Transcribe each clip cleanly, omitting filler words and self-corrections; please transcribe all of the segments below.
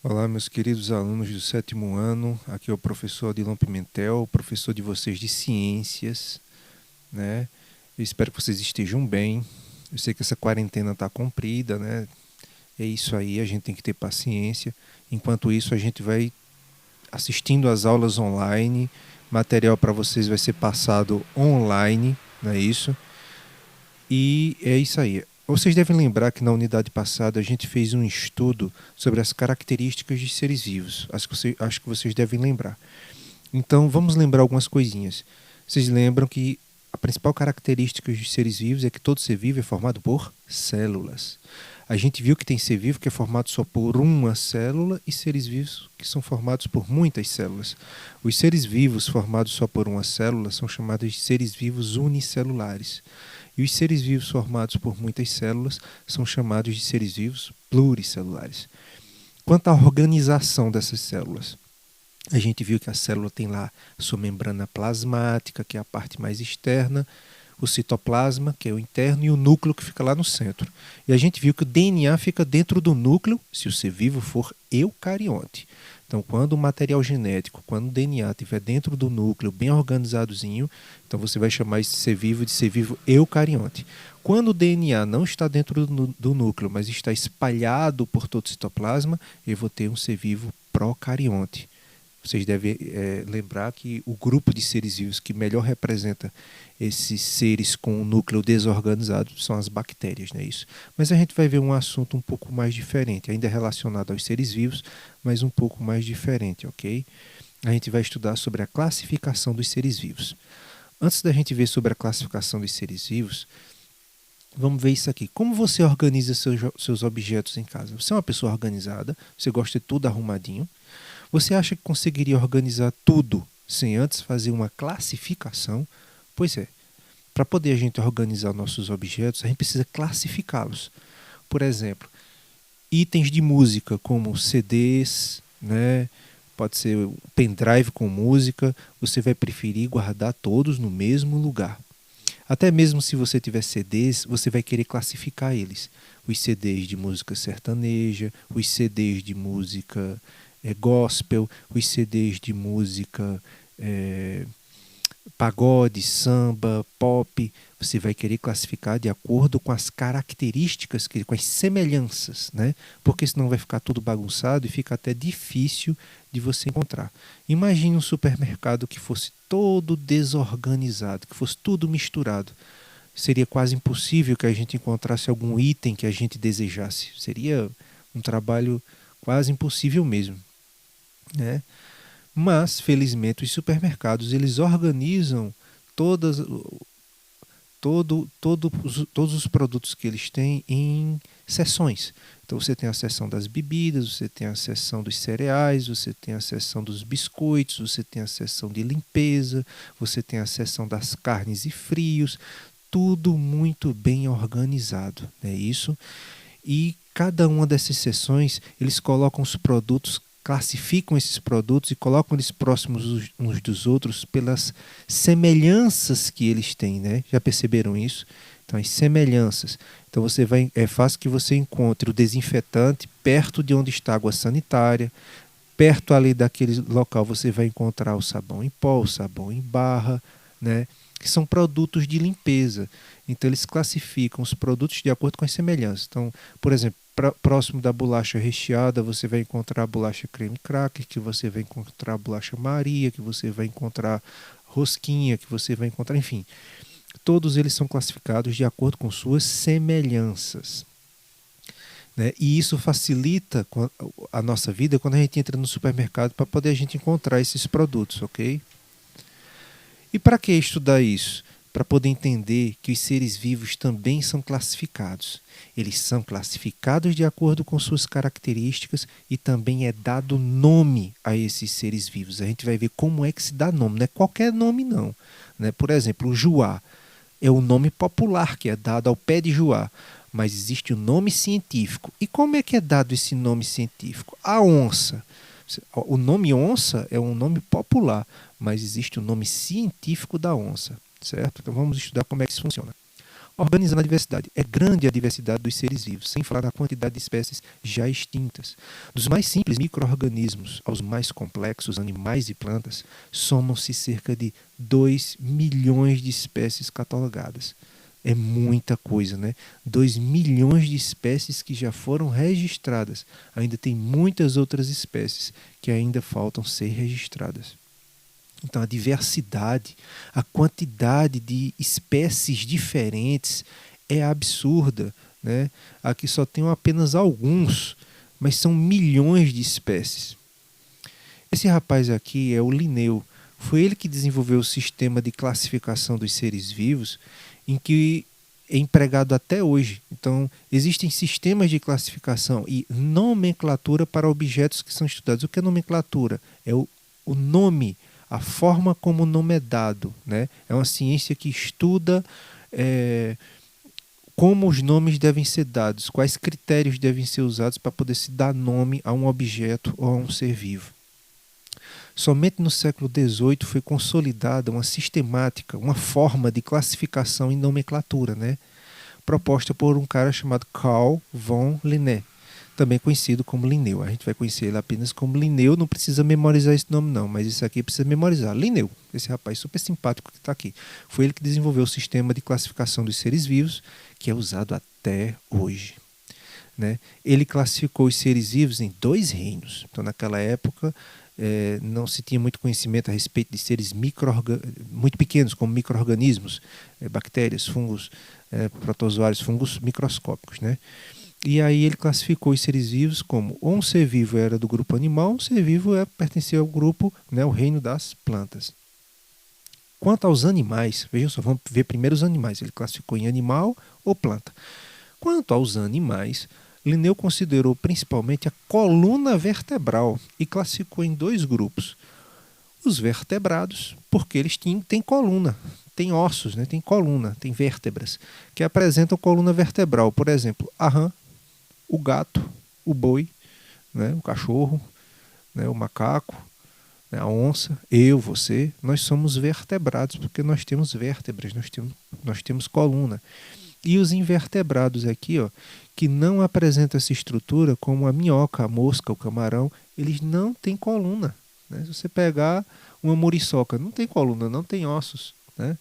Olá, meus queridos alunos do sétimo ano. Aqui é o professor Adilon Pimentel, professor de vocês de ciências, né? Eu espero que vocês estejam bem. Eu sei que essa quarentena está comprida, né? É isso aí, a gente tem que ter paciência. Enquanto isso, a gente vai assistindo às aulas online. Material para vocês vai ser passado online, não é isso? E é isso aí. Vocês devem lembrar que na unidade passada a gente fez um estudo sobre as características de seres vivos. Acho que vocês devem lembrar. Então vamos lembrar algumas coisinhas. Vocês lembram que a principal característica de seres vivos é que todo ser vivo é formado por células. A gente viu que tem ser vivo que é formado só por uma célula e seres vivos que são formados por muitas células. Os seres vivos formados só por uma célula são chamados de seres vivos unicelulares. E os seres vivos formados por muitas células são chamados de seres vivos pluricelulares. Quanto à organização dessas células, a gente viu que a célula tem lá a sua membrana plasmática, que é a parte mais externa, o citoplasma, que é o interno, e o núcleo, que fica lá no centro. E a gente viu que o DNA fica dentro do núcleo, se o ser vivo for eucarionte. Então, quando o material genético, quando o DNA estiver dentro do núcleo, bem organizadozinho, então você vai chamar esse ser vivo de ser vivo eucarionte. Quando o DNA não está dentro do núcleo, mas está espalhado por todo o citoplasma, eu vou ter um ser vivo procarionte. Vocês devem lembrar que o grupo de seres vivos que melhor representa esses seres com o núcleo desorganizado são as bactérias, não é isso? Mas a gente vai ver um assunto um pouco mais diferente, ainda relacionado aos seres vivos, mas um pouco mais diferente, ok? A gente vai estudar sobre a classificação dos seres vivos. Antes da gente ver sobre a classificação dos seres vivos, vamos ver isso aqui. Como você organiza seus objetos em casa? Você é uma pessoa organizada, você gosta de tudo arrumadinho. Você acha que conseguiria organizar tudo sem antes fazer uma classificação? Pois é, para poder a gente organizar nossos objetos, a gente precisa classificá-los. Por exemplo, itens de música como CDs, né? Pode ser um pendrive com música, você vai preferir guardar todos no mesmo lugar. Até mesmo se você tiver CDs, você vai querer classificar eles. Os CDs de música sertaneja, os CDs de música gospel, os CDs de música pagode, samba, pop. Você vai querer classificar de acordo com as características, com as semelhanças, né? Porque senão vai ficar tudo bagunçado e fica até difícil de você encontrar. Imagine um supermercado que fosse todo desorganizado, que fosse tudo misturado. Seria quase impossível que a gente encontrasse algum item que a gente desejasse. Seria um trabalho quase impossível mesmo, né? Mas, felizmente, os supermercados eles organizam todas, todos os produtos que eles têm em seções. Então você tem a seção das bebidas, você tem a seção dos cereais, você tem a seção dos biscoitos, você tem a seção de limpeza, você tem a seção das carnes e frios, tudo muito bem organizado, não é isso? E cada uma dessas seções, eles colocam os produtos, classificam esses produtos e colocam eles próximos uns dos outros pelas semelhanças que eles têm, né? Já perceberam isso? Então, as semelhanças. Então, é fácil que você encontre o desinfetante perto de onde está a água sanitária, perto ali daquele local você vai encontrar o sabão em pó, o sabão em barra, né? Que são produtos de limpeza. Então, eles classificam os produtos de acordo com as semelhanças. Então, por exemplo, próximo da bolacha recheada, você vai encontrar a bolacha creme cracker, que você vai encontrar a bolacha Maria, que você vai encontrar rosquinha, que você vai encontrar, enfim. Todos eles são classificados de acordo com suas semelhanças, né? E isso facilita a nossa vida quando a gente entra no supermercado para poder a gente encontrar esses produtos, ok? E para que estudar isso? Para poder entender que os seres vivos também são classificados. Eles são classificados de acordo com suas características e também é dado nome a esses seres vivos. A gente vai ver como é que se dá nome, não é qualquer nome não, né? Por exemplo, o juá é o nome popular que é dado ao pé de juá, mas existe o nome científico. E como é que é dado esse nome científico? A onça. O nome onça é um nome popular, mas existe o nome científico da onça, certo? Então vamos estudar como é que isso funciona. Organizando a diversidade. É grande a diversidade dos seres vivos, sem falar na quantidade de espécies já extintas. Dos mais simples micro-organismos aos mais complexos animais e plantas, somam-se cerca de 2 milhões de espécies catalogadas. É muita coisa, né? 2 milhões de espécies que já foram registradas. Ainda tem muitas outras espécies que ainda faltam ser registradas. Então, a diversidade, a quantidade de espécies diferentes é absurda, né? Aqui só tem apenas alguns, mas são milhões de espécies. Esse rapaz aqui é o Linneu. Foi ele que desenvolveu o sistema de classificação dos seres vivos, em que é empregado até hoje. Então, existem sistemas de classificação e nomenclatura para objetos que são estudados. O que é nomenclatura? É o nome, a forma como o nome é dado, né? É uma ciência que estuda como os nomes devem ser dados, quais critérios devem ser usados para poder se dar nome a um objeto ou a um ser vivo. Somente no século XVIII foi consolidada uma sistemática, uma forma de classificação e nomenclatura, né? Proposta por um cara chamado Carl von Linné, também conhecido como Linneu. A gente vai conhecer ele apenas como Linneu, não precisa memorizar esse nome não, mas isso aqui precisa memorizar. Linneu, esse rapaz super simpático que está aqui. Foi ele que desenvolveu o sistema de classificação dos seres vivos, que é usado até hoje. Né? Ele classificou os seres vivos em 2 reinos. Então, naquela época, não se tinha muito conhecimento a respeito de seres muito pequenos, como micro-organismos, bactérias, fungos, protozoários, fungos microscópicos. Né? E aí ele classificou os seres vivos como ou um ser vivo era do grupo animal, um ser vivo pertencia ao grupo, né, o reino das plantas. Quanto aos animais, vejam só, vamos ver primeiro os animais. Ele classificou em animal ou planta. Quanto aos animais, Linneu considerou principalmente a coluna vertebral e classificou em 2 grupos. Os vertebrados, porque eles têm coluna, têm ossos, né? Tem coluna, tem vértebras, que apresentam coluna vertebral. Por exemplo, a rã, o gato, o boi, né? O cachorro, né? O macaco, né? A onça, eu, você, nós somos vertebrados porque nós temos vértebras, nós temos coluna. E os invertebrados aqui, ó, que não apresentam essa estrutura, como a minhoca, a mosca, o camarão, eles não têm coluna. Né? Se você pegar uma muriçoca, não tem coluna, não tem ossos. Né?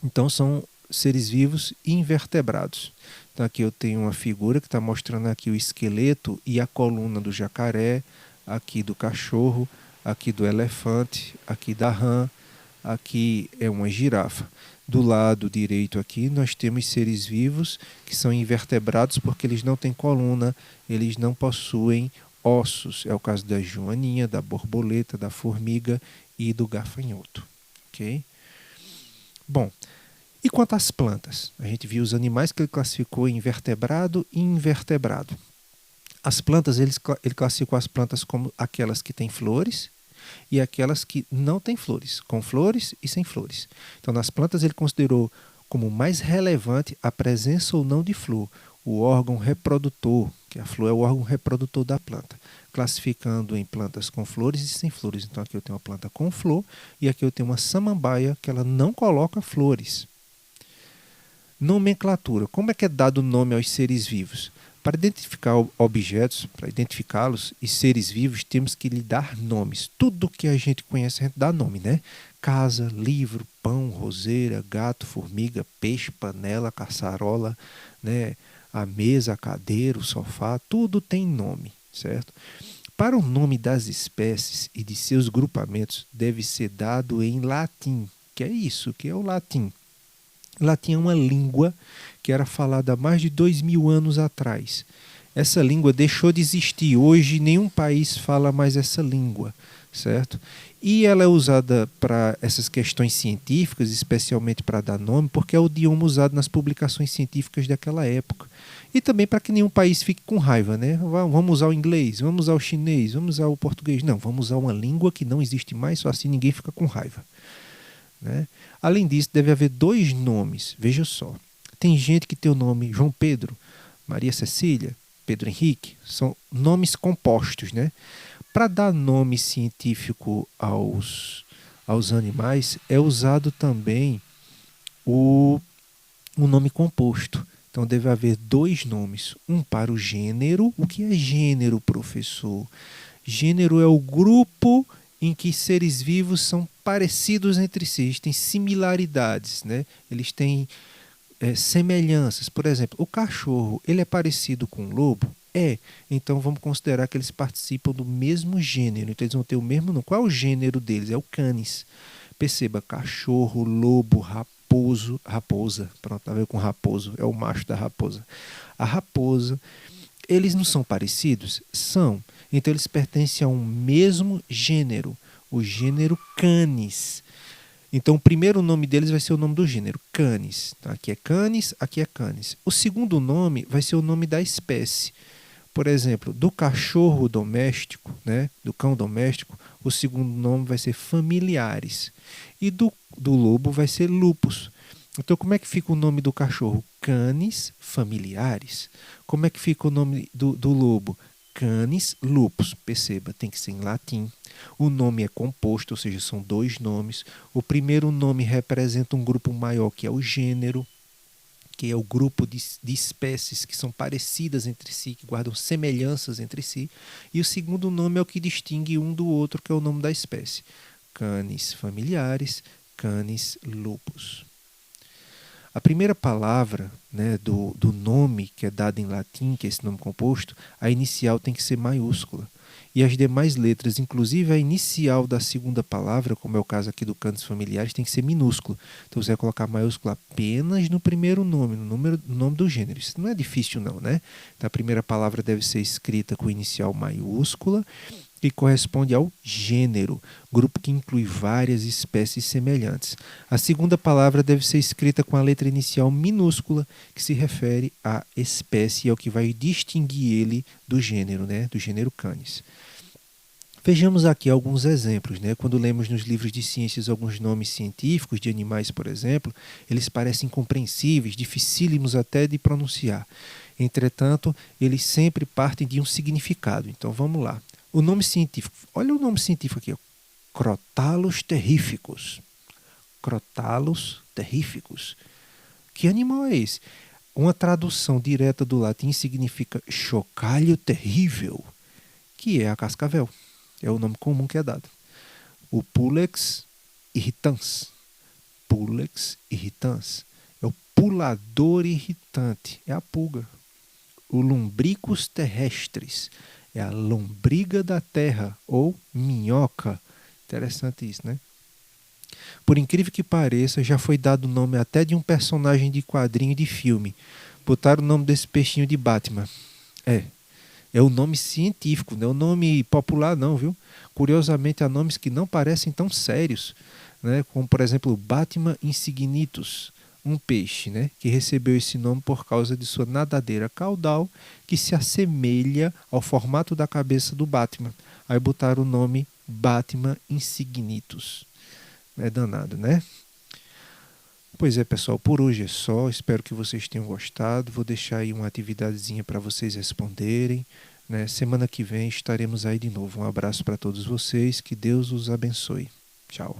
Então são seres vivos invertebrados. Então aqui eu tenho uma figura que está mostrando aqui o esqueleto e a coluna do jacaré, aqui do cachorro, aqui do elefante, aqui da rã, aqui é uma girafa. Do lado direito aqui nós temos seres vivos que são invertebrados porque eles não têm coluna, eles não possuem ossos. É o caso da joaninha, da borboleta, da formiga e do gafanhoto. Ok? Bom, e quanto às plantas? A gente viu os animais que ele classificou em vertebrado e invertebrado. As plantas, ele classificou as plantas como aquelas que têm flores e aquelas que não têm flores, com flores e sem flores. Então, nas plantas, ele considerou como mais relevante a presença ou não de flor, o órgão reprodutor, que a flor é o órgão reprodutor da planta, classificando em plantas com flores e sem flores. Então, aqui eu tenho uma planta com flor e aqui eu tenho uma samambaia que ela não coloca flores. Nomenclatura. Como é que é dado nome aos seres vivos? Para identificar objetos, para identificá-los e seres vivos, temos que lhe dar nomes. Tudo que a gente conhece, a gente dá nome, né? Casa, livro, pão, roseira, gato, formiga, peixe, panela, caçarola, né? A mesa, a cadeira, o sofá, tudo tem nome, certo? Para o nome das espécies e de seus grupamentos, deve ser dado em latim. Que é isso? Que é o latim? Latim é uma língua que era falada há mais de 2000 anos atrás. Essa língua deixou de existir. Hoje nenhum país fala mais essa língua, certo? E ela é usada para essas questões científicas, especialmente para dar nome, porque é o idioma usado nas publicações científicas daquela época. E também para que nenhum país fique com raiva, né? Vamos usar o inglês, vamos usar o chinês, vamos usar o português. Não, vamos usar uma língua que não existe mais, só assim ninguém fica com raiva. Né? Além disso, deve haver 2 nomes. Veja só. Tem gente que tem o nome João Pedro, Maria Cecília, Pedro Henrique. São nomes compostos. Né? Para dar nome científico aos animais, é usado também o um nome composto. Então deve haver dois nomes, um para o gênero. O que é gênero, professor? Gênero é o grupo em que seres vivos são parecidos entre si, eles têm similaridades, né? Eles têm semelhanças. Por exemplo, o cachorro, ele é parecido com o lobo? É. Então vamos considerar que eles participam do mesmo gênero. Então eles vão ter o mesmo nome. Qual é o gênero deles? É o canis. Perceba, cachorro, lobo, raposo, raposa. Pronto, tá vendo com raposo? É o macho da raposa. A raposa, eles não são parecidos? São. Então eles pertencem a um mesmo gênero, o gênero Canis. Então o primeiro nome deles vai ser o nome do gênero, Canis. Aqui é Canis, aqui é Canis. O segundo nome vai ser o nome da espécie. Por exemplo, do cachorro doméstico, né, do cão doméstico, o segundo nome vai ser Familiares. E do lobo vai ser Lupus. Então, como é que fica o nome do cachorro? Canis familiares. Como é que fica o nome do lobo? Canis lupus. Perceba, tem que ser em latim. O nome é composto, ou seja, são dois nomes. O primeiro nome representa um grupo maior, que é o gênero, que é o grupo de espécies que são parecidas entre si, que guardam semelhanças entre si. E o segundo nome é o que distingue um do outro, que é o nome da espécie. Canis familiares, Canis lupus. A primeira palavra, né, do nome que é dado em latim, que é esse nome composto, a inicial tem que ser maiúscula. E as demais letras, inclusive a inicial da segunda palavra, como é o caso aqui do Canis familiares, tem que ser minúscula. Então você vai colocar maiúscula apenas no primeiro nome, no nome do gênero. Isso não é difícil não, né? Então a primeira palavra deve ser escrita com inicial maiúscula, que corresponde ao gênero, grupo que inclui várias espécies semelhantes. A segunda palavra deve ser escrita com a letra inicial minúscula, que se refere à espécie, é o que vai distinguir ele do gênero, né? Do gênero Canis. Vejamos aqui alguns exemplos, né? Quando lemos nos livros de ciências alguns nomes científicos de animais, por exemplo, eles parecem incompreensíveis, dificílimos até de pronunciar. Entretanto, eles sempre partem de um significado. Então vamos lá. O nome científico, olha o nome científico aqui, ó. Crotalus terrificus. Crotalus terrificus. Que animal é esse? Uma tradução direta do latim significa chocalho terrível, que é a cascavel. É o nome comum que é dado. O Pulex irritans. Pulex irritans. É o pulador irritante. É a pulga. O Lumbricus terrestris. É a lombriga da terra, ou minhoca. Interessante isso, né? Por incrível que pareça, já foi dado o nome até de um personagem de quadrinho de filme. Botaram o nome desse peixinho de Batman. É o nome científico, não é o nome popular não, viu? Curiosamente, há nomes que não parecem tão sérios, né? Como, por exemplo, Batman insignitus, um peixe, né, que recebeu esse nome por causa de sua nadadeira caudal, que se assemelha ao formato da cabeça do Batman. Aí botaram o nome Batman insignitus. É danado, né? Pois é, pessoal, por hoje é só. Espero que vocês tenham gostado. Vou deixar aí uma atividadezinha para vocês responderem, né? Semana que vem estaremos aí de novo. Um abraço para todos vocês. Que Deus os abençoe. Tchau.